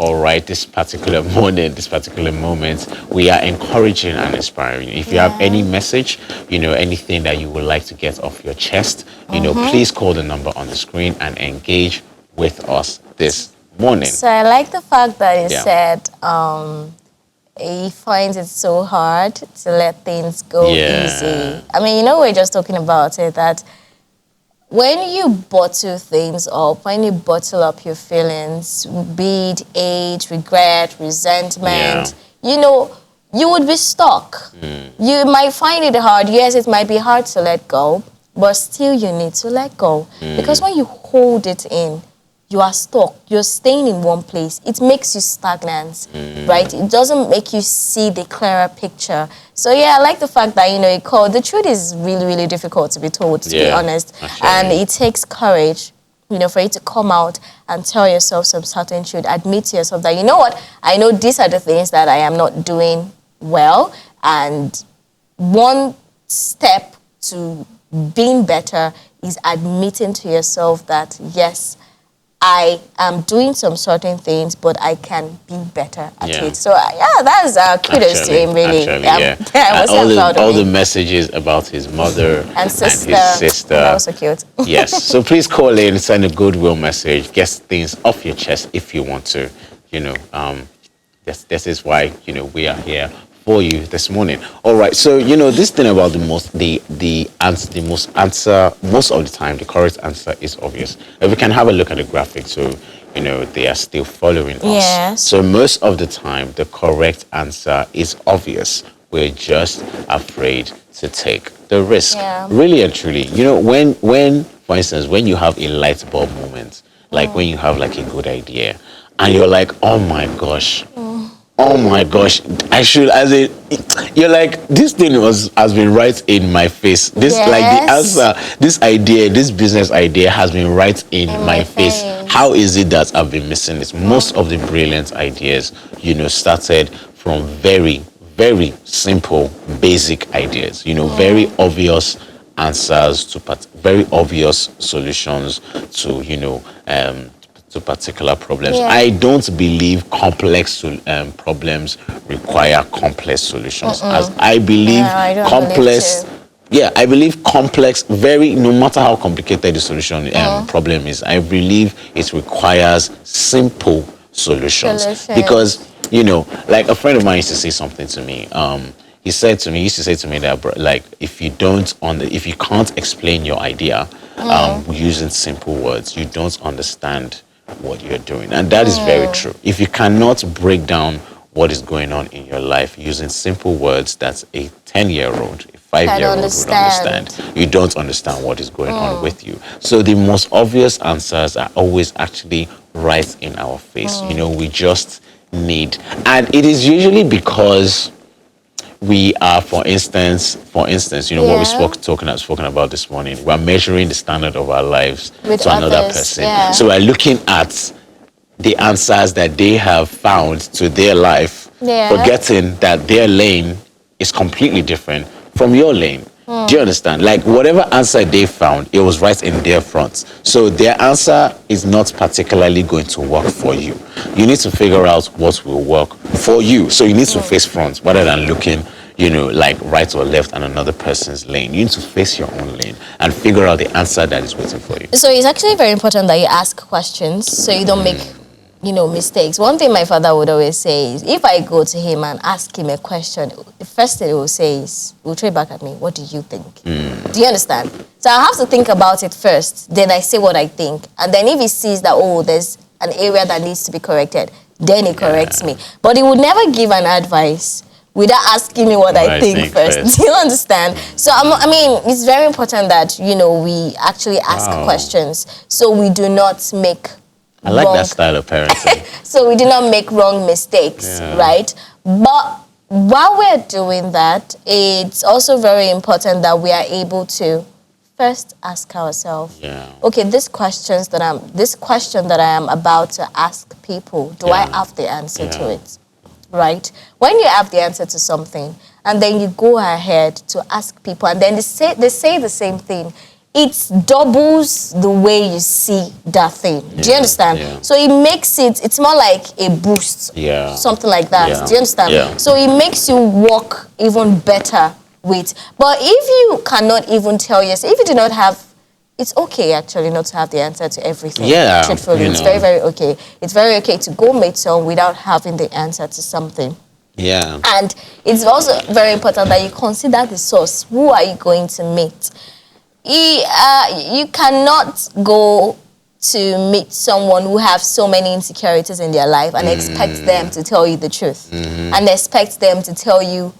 All right, this particular morning, this particular moment, we are encouraging and inspiring you. If you have any message, anything that you would like to get off your chest, please call the number on the screen and engage with us this morning. So I like the fact that you Yeah. said he finds it so hard to let things go easy. I mean, we're just talking about it, that when you bottle things up, when you bottle up your feelings, be it age, regret, resentment, you would be stuck. You might find it hard. Yes, it might be hard to let go, but still you need to let go. Because when you hold it in, you are stuck. You're staying in one place. It makes you stagnant, right? It doesn't make you see the clearer picture. So yeah, I like the fact that, you called. The truth is really, really difficult to be told, to be honest. Actually. And it takes courage, for you to come out and tell yourself some certain truth. Admit to yourself that, you know what? I know these are the things that I am not doing well. And one step to being better is admitting to yourself that, yes, I am doing some certain things, but I can be better at it. So, that's kudos to him, really. I was so proud of him. All the messages about his mother and his sister. That was so cute. Yes. So please call in, send a goodwill message, get things off your chest if you want to. This is why, we are here for you this morning. All right. So, this thing about most of the time, the correct answer is obvious. If we can have a look at the graphic, so, they are still following us. Yes. So most of the time, the correct answer is obvious. We're just afraid to take the risk. Yeah. Really and truly. When, for instance, when you have a light bulb moment, like when you have like a good idea, and you're like, oh my gosh, you're like, this thing has been right in my face. This like the answer, this idea, this business idea has been right in my face. How is it that I've been missing this? Most of the brilliant ideas, started from very, very simple, basic ideas. Very obvious answers to very obvious solutions to to particular problems. I don't believe complex problems require complex solutions. As I believe complex, I believe complex, no matter how complicated the solution problem is, I believe it requires simple solutions. Because, like a friend of mine used to say something to me. He used to say to me that, like, if you can't explain your idea using simple words, you don't understand what you're doing. And that is very true. If you cannot break down what is going on in your life using simple words that a 10-year-old, a 5-year-old would understand, you don't understand what is going on with you. So the most obvious answers are always actually right in our face. We just need, and it is usually because we are, for instance, what we spoken about this morning, we're measuring the standard of our lives with to another person. So we're looking at the answers that they have found to their life, forgetting that their lane is completely different from your lane. Do you understand? Like, whatever answer they found, it was right in their front. So their answer is not particularly going to work for you. You need to figure out what will work for you. So you need to face front rather than looking, like right or left and another person's lane. You need to face your own lane and figure out the answer that is waiting for you. So it's actually very important that you ask questions so you don't make mistakes. One thing my father would always say is, if I go to him and ask him a question, the first thing he will say is, he'll throw it back at me, what do you think? Do you understand? So I have to think about it first, then I say what I think. And then if he sees that, there's an area that needs to be corrected, then he corrects me. But he would never give an advice without asking me what I think first. Do you understand? So, I mean, it's very important that, we actually ask questions so we do not make I like that style of parenting. So we do not make wrong mistakes, right? But while we're doing that, it's also very important that we are able to first ask ourselves, okay, this question that I am about to ask people, do I have the answer to it? Right? When you have the answer to something, and then you go ahead to ask people, and then they say the same thing, it doubles the way you see that thing. Do you understand? Yeah. So it makes it's more like a boost. Yeah. Something like that. Yeah. Do you understand? Yeah. So it makes you work even better with. But if you cannot even tell yourself, if you do not have, it's okay actually not to have the answer to everything. Yeah. Truthfully, it's very, very okay. It's very okay to go meet someone without having the answer to something. Yeah. And it's also very important that you consider the source. Who are you going to meet? You cannot go to meet someone who have so many insecurities in their life and expect them to tell you the truth. And expect them to tell you,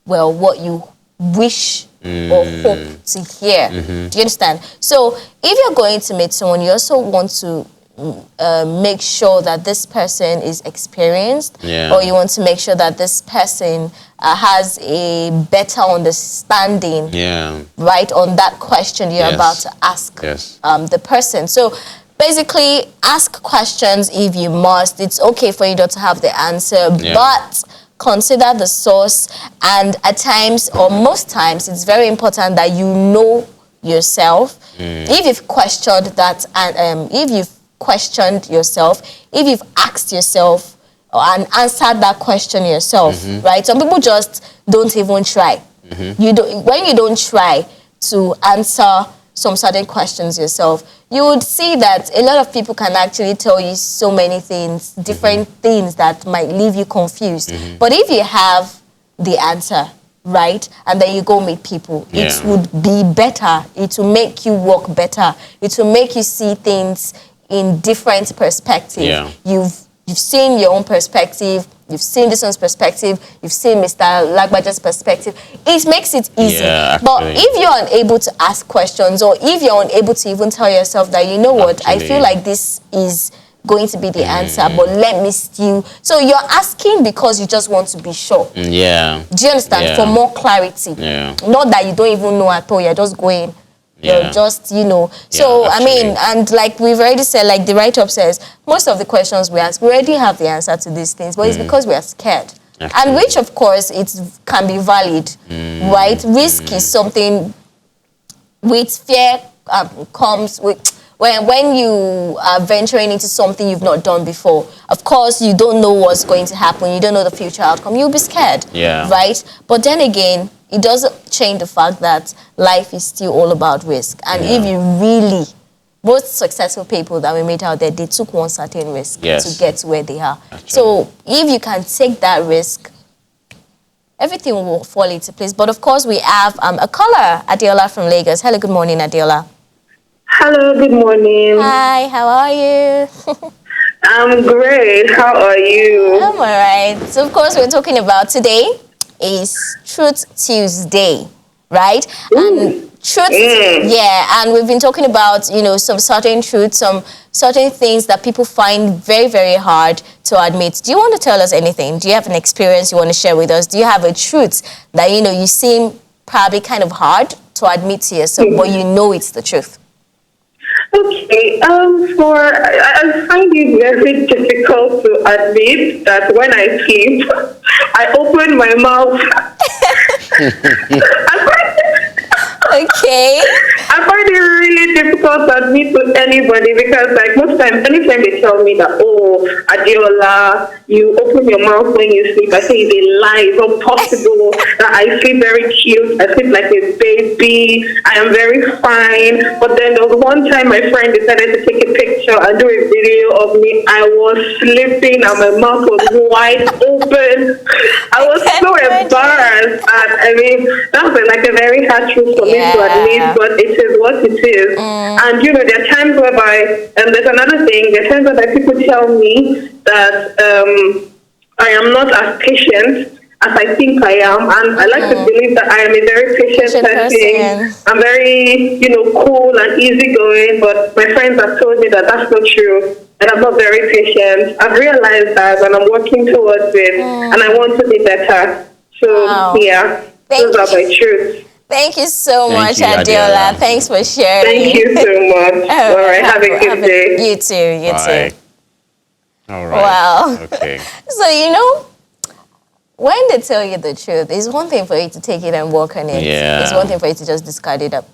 well, what you wish or hope to hear. Do you understand? So if you're going to meet someone, you also want to make sure that this person is experienced, or you want to make sure that this person has a better understanding, right, on that question you're about to ask the person. So basically, ask questions if you must. It's okay for you not to have the answer, but consider the source. And at times, or most times, it's very important that you know yourself. If you've questioned that, and if you've questioned yourself, if you've asked yourself and answered that question yourself, right? Some people just don't even try. You don't, when you don't try to answer some certain questions yourself, you would see that a lot of people can actually tell you so many things, different things that might leave you confused. But if you have the answer, right, and then you go meet people, it would be better. It will make you work better. It will make you see things in different perspective. You've seen your own perspective, you've seen this one's perspective, you've seen Mr. Lagbaja's perspective. It makes it easy. But if you're unable to ask questions, or if you're unable to even tell yourself that, you know what, I feel like this is going to be the answer, but let me still. So you're asking because you just want to be sure. Do you understand? For more clarity. Not that you don't even know at all, you're just going. You're just, you know. So, I mean, and like we've already said, like the write-up says, most of the questions we ask, we already have the answer to these things, but it's because we are scared. And which, of course, it can be valid, right? Risk is something with fear comes with... When you are venturing into something you've not done before, of course, you don't know what's going to happen. You don't know the future outcome. You'll be scared, right? But then again, it doesn't change the fact that life is still all about risk. And if you really, most successful people that we meet out there, they took one certain risk to get to where they are. So if you can take that risk, everything will fall into place. But of course, we have a caller, Adiola from Lagos. Hello, good morning, Adiola. Hello, good morning. Hi, how are you? I'm great. How are you? I'm all right. So, of course, we're talking about today is Truth Tuesday, right? And truth, and we've been talking about, you know, some certain truths, some certain things that people find very, very hard to admit. Do you want to tell us anything? Do you have an experience you want to share with us? Do you have a truth that, you know, you seem probably kind of hard to admit to yourself, but you know it's the truth? Okay, I find it very difficult to admit that when I sleep, I open my mouth. I find it really difficult to admit to anybody because, like, most times, anytime they tell me that, oh, Adiola, you open your mouth when you sleep, I say it's a lie. It's not possible. That I sleep very cute. I sleep like a baby. I am very fine. But then there was one time my friend decided to take a picture and do a video of me. I was sleeping and my mouth was wide open. I was so embarrassed. And I mean, that was like a very hard truth for me to admit, but it is what it is. And you know, there are times whereby, and there's another thing, there are times whereby people tell me that I am not as patient as I think I am, and I like to believe that I am a very patient person. I'm very, you know, cool and easygoing, but my friends have told me that that's not true, and I'm not very patient. I've realized that, and I'm working towards it, and I want to be better. So, yeah, those are my truths. Thank you so much, Adiola. Thanks for sharing. Thank you so much. All right, have a good day. You too, you too. All right. Wow. Okay. So, you know, when they tell you the truth, it's one thing for you to take it and work on it. It's one thing for you to just discard it up.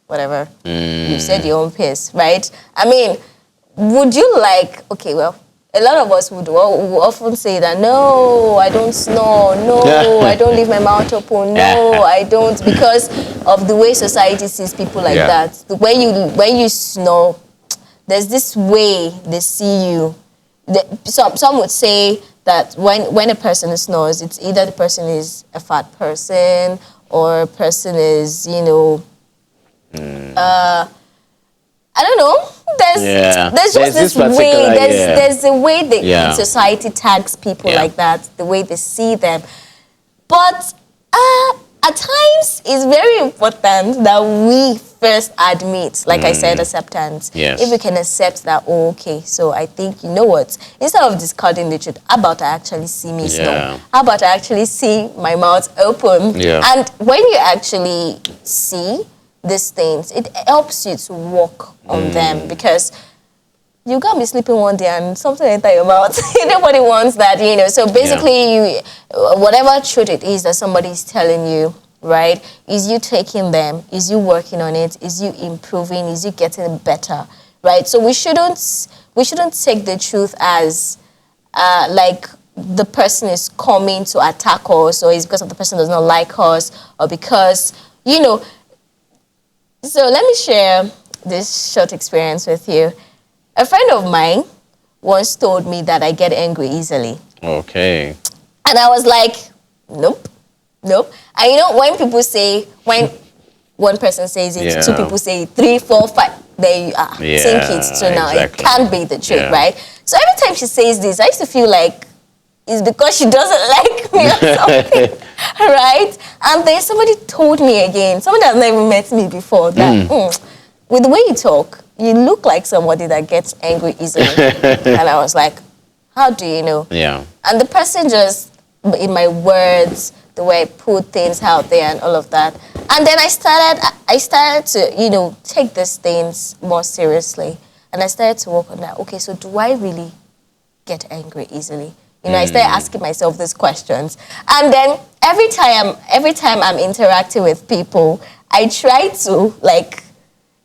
whatever. You said your own piece, right? I mean, would you like, okay, well, a lot of us would often say that, no, I don't snore, no, I don't leave my mouth open, no, I don't, because of the way society sees people like that. When you snore, there's this way they see you. Some would say that when a person snores, it's either the person is a fat person or a person is, you know, I don't know. There's just this way. There's a way that society tags people like that, the way they see them. But at times, it's very important that we first admit, like I said, acceptance. Yes. If we can accept that, oh, okay, so I think, you know what, instead of discarding the truth, how about I actually see me snore? How about I actually see my mouth open? And when you actually see these things, it helps you to work on them, because you can't be sleeping one day and something enter your mouth. Nobody wants that, you know. So basically, you, whatever truth it is that somebody is telling you, right, is you taking them, is you working on it, is you improving, is you getting better, right? So we shouldn't take the truth as like the person is coming to attack us, or it's because of the person does not like us, or because, you know. So let me share this short experience with you. A friend of mine once told me that I get angry easily. Okay. And I was like, nope. And you know, when people say, when one person says it, two people say it, 3, 4, 5, there you are. Think it. So now it can't be the truth, right? So every time she says this, I used to feel like it's because she doesn't like me or something, right? And then somebody told me again, somebody that has never met me before, that with the way you talk, you look like somebody that gets angry easily. And I was like, how do you know? And the person just, in my words, the way I put things out there and all of that. And then I started to, you know, take these things more seriously. And I started to work on that. Okay, so do I really get angry easily? You know, I started asking myself these questions. And then every time I'm interacting with people, I try to, like,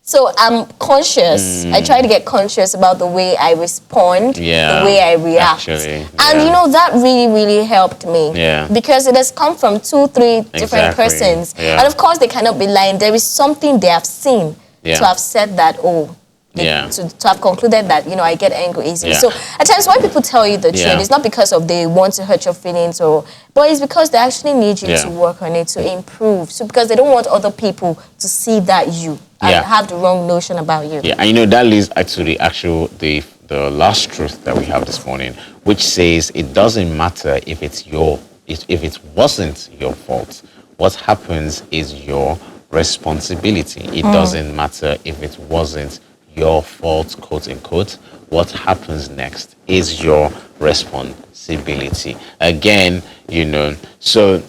so I'm conscious. I try to get conscious about the way I respond, the way I react. And, you know, that really, really helped me. Because it has come from 2, 3 different persons. And, of course, they cannot be lying. There is something they have seen to have said that, to have concluded that, you know, I get angry easily. So at times when people tell you the truth, it's not because of they want to hurt your feelings, but it's because they actually need you to work on it, to improve. So because they don't want other people to see that you and have the wrong notion about you. And you know, that leads to the last truth that we have this morning, which says it doesn't matter if if it wasn't your fault. What happens is your responsibility. It doesn't matter if it wasn't your fault, quote unquote. What happens next is your responsibility. Again, you know, so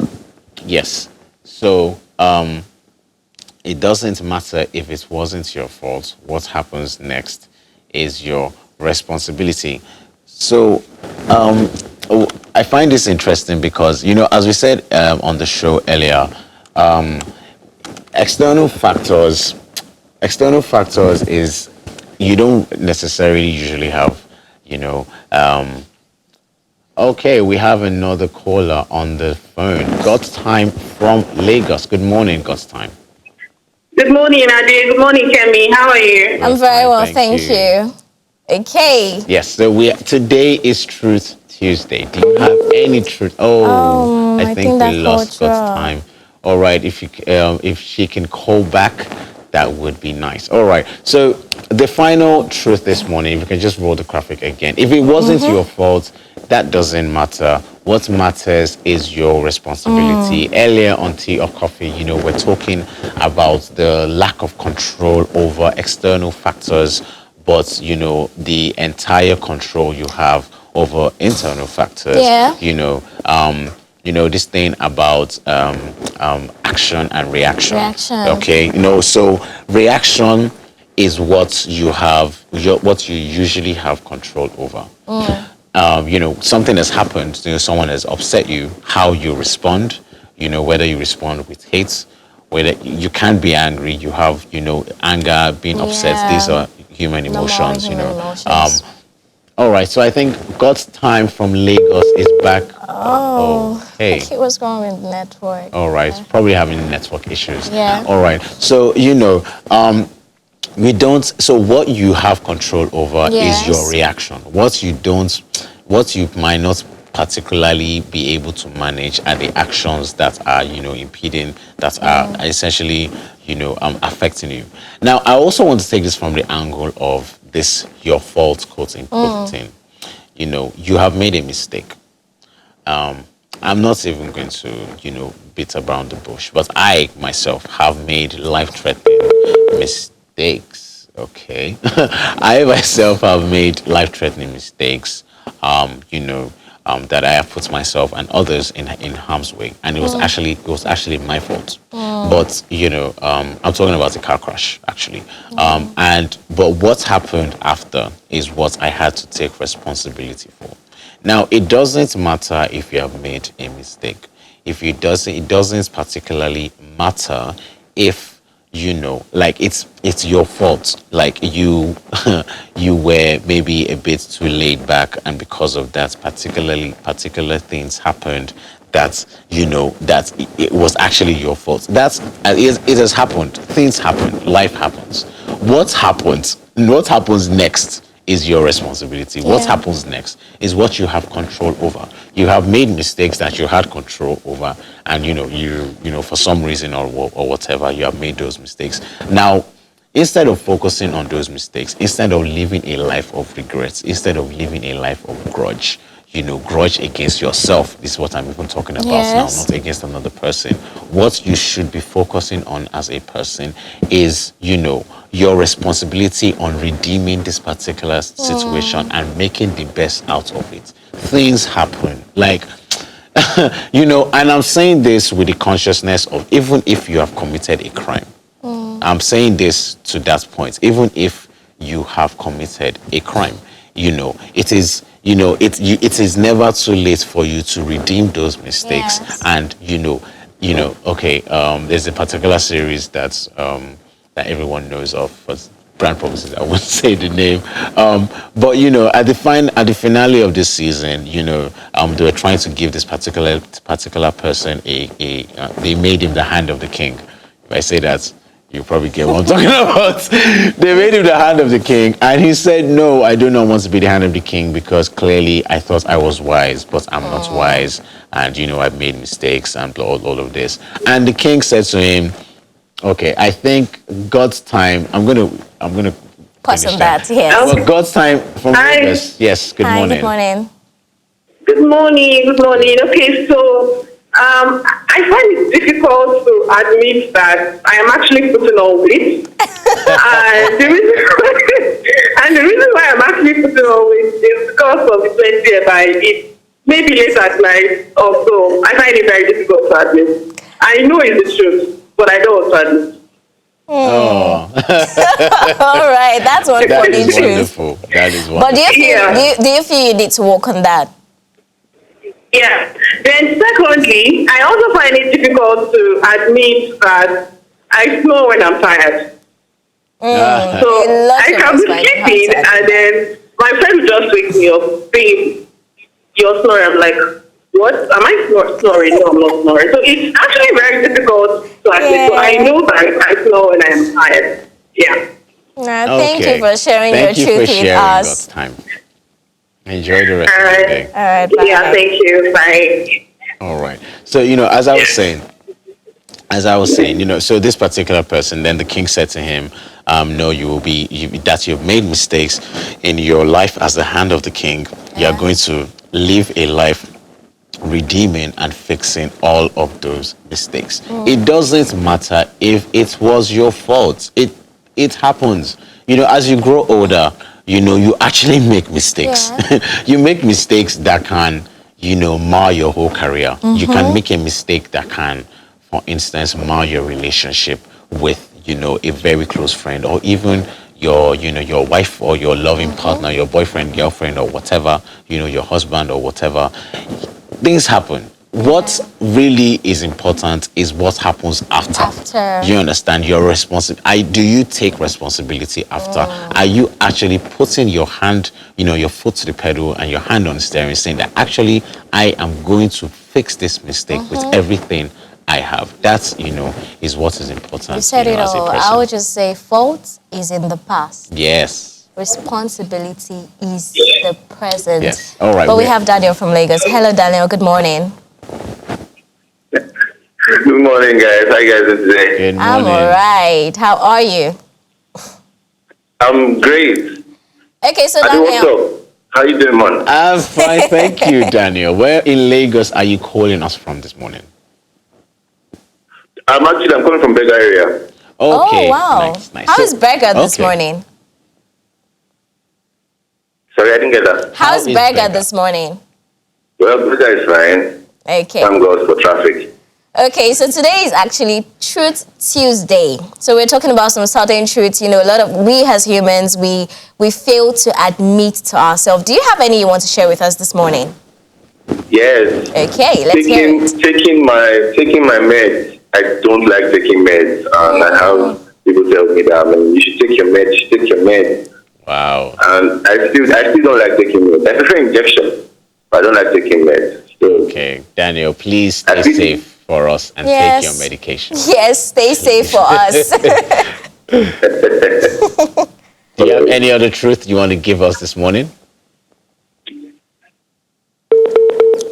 yes. So it doesn't matter if it wasn't your fault. What happens next is your responsibility. So I find this interesting because, you know, as we said on the show earlier, external factors is, you don't necessarily usually have, you know, okay, we have another caller on the phone. God's Time from Lagos. Good morning, God's Time. Good morning, Ade. Good morning, Kemi. How are you? I'm very well, thank you. Okay. Yes, so today is Truth Tuesday. Do you have any truth? I think we lost God's Time. All right, if she can call back, that would be nice. All right, so the final truth this morning, if you can just roll the graphic again. If it wasn't your fault, that doesn't matter. What matters is your responsibility. Earlier on Tea or Coffee, you know, we're talking about the lack of control over external factors, but, you know, the entire control you have over internal factors. You know, this thing about action and reaction. Okay, you know, so reaction is what you usually have control over. You know, something has happened, you know, someone has upset you, how you respond, you know, whether you respond with hate, whether you can't be angry, you have, anger, being upset. Yeah. These are human Normal emotions, human emotions. All right, so I think God's time from Lagos is back. Oh, hey. I think what's wrong with the network? All right, probably having network issues. Yeah. All right, so we don't. So what you have control over Yes. is your reaction. What you don't, what you might not particularly be able to manage are the actions that are, impeding, that are essentially, affecting you. Now, I also want to take this from the angle of this your fault, quote unquote thing. You have made a mistake. I'm not even going to, beat around the bush, but I myself have made life-threatening mistakes. Okay, I myself have made life-threatening mistakes. That I have put myself and others in harm's way, and it was actually my fault. But I'm talking about a car crash actually. But what happened after is what I had to take responsibility for. Now, it doesn't matter if you have made a mistake. It doesn't particularly matter if like it's your fault. Like you you were maybe a bit too laid back, and because of that, particular things happened that that it was actually your fault. It has happened. Things happen. Life happens. What happens next is your responsibility. What Yeah. happens next is what you have control over. You have made mistakes that you had control over, and you for some reason or whatever, you have made those mistakes. Now, instead of focusing on those mistakes, instead of living a life of regrets, instead of living a life of grudge, grudge against yourself, this is what I'm even talking about now, Yes. not against another person. What you should be focusing on as a person is, your responsibility on redeeming this particular situation and making the best out of it. Things happen. Like, and I'm saying this with the consciousness of, even if you have committed a crime, I'm saying this to that point, even if you have committed a crime, it is never too late for you to redeem those mistakes. Yes. And okay, there's a particular series that everyone knows of, but brand purposes I won't say the name, but at the finale of this season, they were trying to give this particular person they made him the hand of the king. If I say that, you probably get what I'm talking about. They made him the hand of the king, and he said, no, I do not want to be the hand of the king, because clearly I thought I was wise, but I'm not wise, and I've made mistakes and all of this. And the king said to him, okay, I think God's time, I'm gonna Pause finish on that, yes. Well, God's time from Hi. Lagos. Yes, good Hi, morning. good morning. Good morning. Good morning. Okay, so I find it difficult to admit that I am actually putting on weight. and the reason why I'm actually putting on weight is because of the 20th I did. Maybe late at night or so. I find it very difficult to admit. I know it's the truth, but I don't want to admit. Oh, All right, that's one that funny is truth. wonderful. That is wonderful. But do you feel Yeah. do you feel you need to work on that? Yeah. Then secondly, I also find it difficult to admit that I snore when I'm tired. So A lot I of can us be find it hard sleeping, to admit. and then my friend will just wake me up, saying, "You're snoring." I'm like, "What? Am I snoring? No, I'm not snoring." So it's actually very difficult to admit. So I Yeah. know that I snore when I'm tired. Yeah. Thank Okay. you for sharing Thank your you truth for with sharing us. God's time. Enjoy the rest of Alright. your day. All right, bye. Yeah. Thank you. Bye. All right. So, as I was saying, so this particular person, then the king said to him, no, that you've made mistakes in your life as the hand of the king. You are going to live a life redeeming and fixing all of those mistakes. It doesn't matter if it was your fault. It happens. As you grow older, you actually make mistakes. Yeah. You make mistakes that can, mar your whole career. You can make a mistake that can, for instance, mar your relationship with, a very close friend, or even your wife or your loving partner, your boyfriend, girlfriend, or whatever, your husband or whatever. Things happen. what really is important is what happens after. You understand? You're responsible. Do you take responsibility after? Are you actually putting your hand, your foot to the pedal and your hand on the steering, saying that actually I am going to fix this mistake with everything I have? That's, is what is important. You said it all. I would just say fault is in the past. Yes. Responsibility is the present. Yes. All right. But we have Daniel from Lagos. Hello, Daniel. Good morning. Good morning, guys. How you guys doing today? Good morning. I'm all right. How are you? I'm great. Okay, so Adi, what's Daniel. up? How you doing, man? I'm fine, thank you, Daniel. Where in Lagos are you calling us from this morning? I'm coming from Bega area. Okay. Oh, wow. Nice. How is Berger this Okay. morning? Sorry, I didn't get that. How's is Berger Berger? this morning? Well, Bega is fine. Okay. Thank God for traffic. Okay, so today is actually Truth Tuesday. So we're talking about some certain truths. A lot of we as humans, we fail to admit to ourselves. Do you have any you want to share with us this morning? Yes. Okay, let's hear it. Taking my meds. I don't like taking meds, and I have people tell me that you should take your meds. You should take your meds. Wow. And I still don't like taking meds. I prefer injection, but I don't like taking meds. So, Okay, Daniel, please stay safe for us and take your medication. Yes, stay safe for us. Do you have any other truth you want to give us this morning?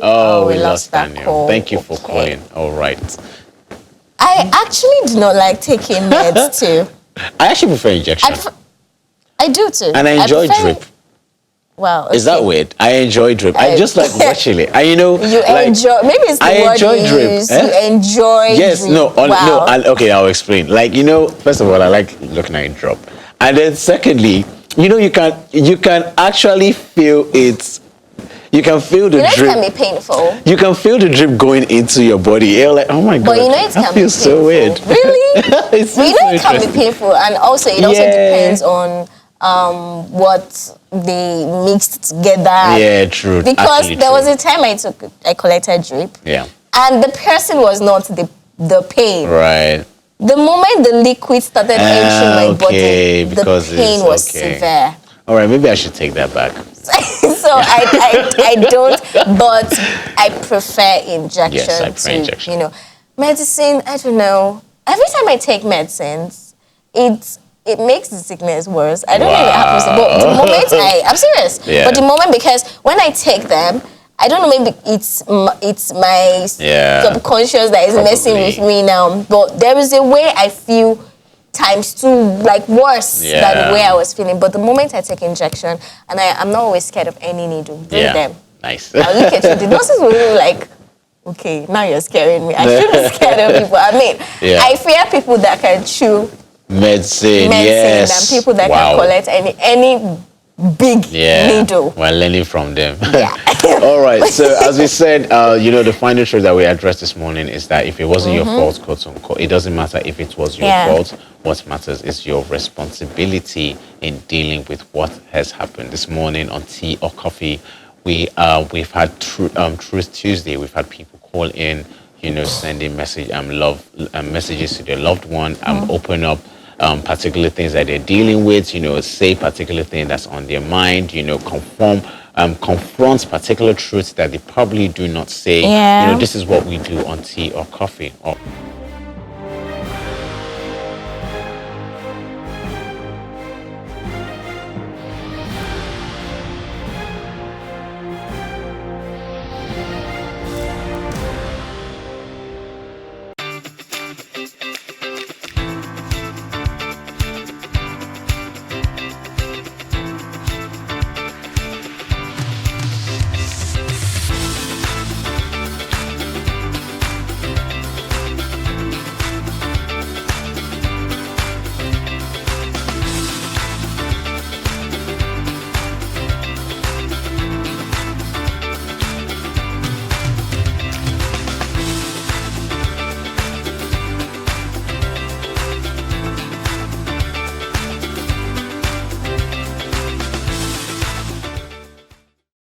Oh, we we lost lost that Daniel. call. Thank you for Okay. calling. All right. I actually do not like taking meds too. I actually prefer injection. I do too. And I enjoy prefer- drip. Wow. Is that okay. weird? I enjoy drip. I just like watching it. And You enjoy. Maybe it's the I word enjoy you drip. use. Eh? You enjoy. Yes, drip. no, Wow. okay, I'll explain. First of all, I like looking at it drop. And then secondly, you can actually feel it. You can feel the It drip. can be painful. You can feel the drip going into your body. You're like, oh my God. But it that can be feels painful. so weird. Really? It's Well, so it can be interesting. painful, and also it also Yeah. depends on what they mixed together. Yeah, true. Because Actually there true. was a time I collected drip, Yeah. and the person was not the pain. Right. The moment the liquid started entering my body, the because pain it's was okay. severe. All right, maybe I should take that back. So I don't, but I prefer injection. Yes, I prefer to, injection. Medicine, I don't know. Every time I take medicines, it makes the sickness worse. I don't know if it happens, but the moment I'm serious. Yeah. But the moment, because when I take them, I don't know, maybe it's my subconscious that is messing with me now. But there is a way I feel times 2, like worse than the way I was feeling. But the moment I take injection, and I'm not always scared of any needle, bring them. Nice. I'll look at you. The nurses will be like, okay, now you're scaring me. I shouldn't be scared of people. I mean, I fear people that can chew medicine yes. than people that can collect any big needle. We're learning from them. Yeah. All right. So as we said, the final truth that we addressed this morning is that if it wasn't your fault, quote unquote, it doesn't matter if it was your fault. What matters is your responsibility in dealing with what has happened. This morning on Tea or Coffee, we've had Truth Tuesday. We've had people call in, sending messages to their loved one, open up particular things that they're dealing with, say particular thing that's on their mind, confront particular truths that they probably do not say. This is what we do on Tea or Coffee.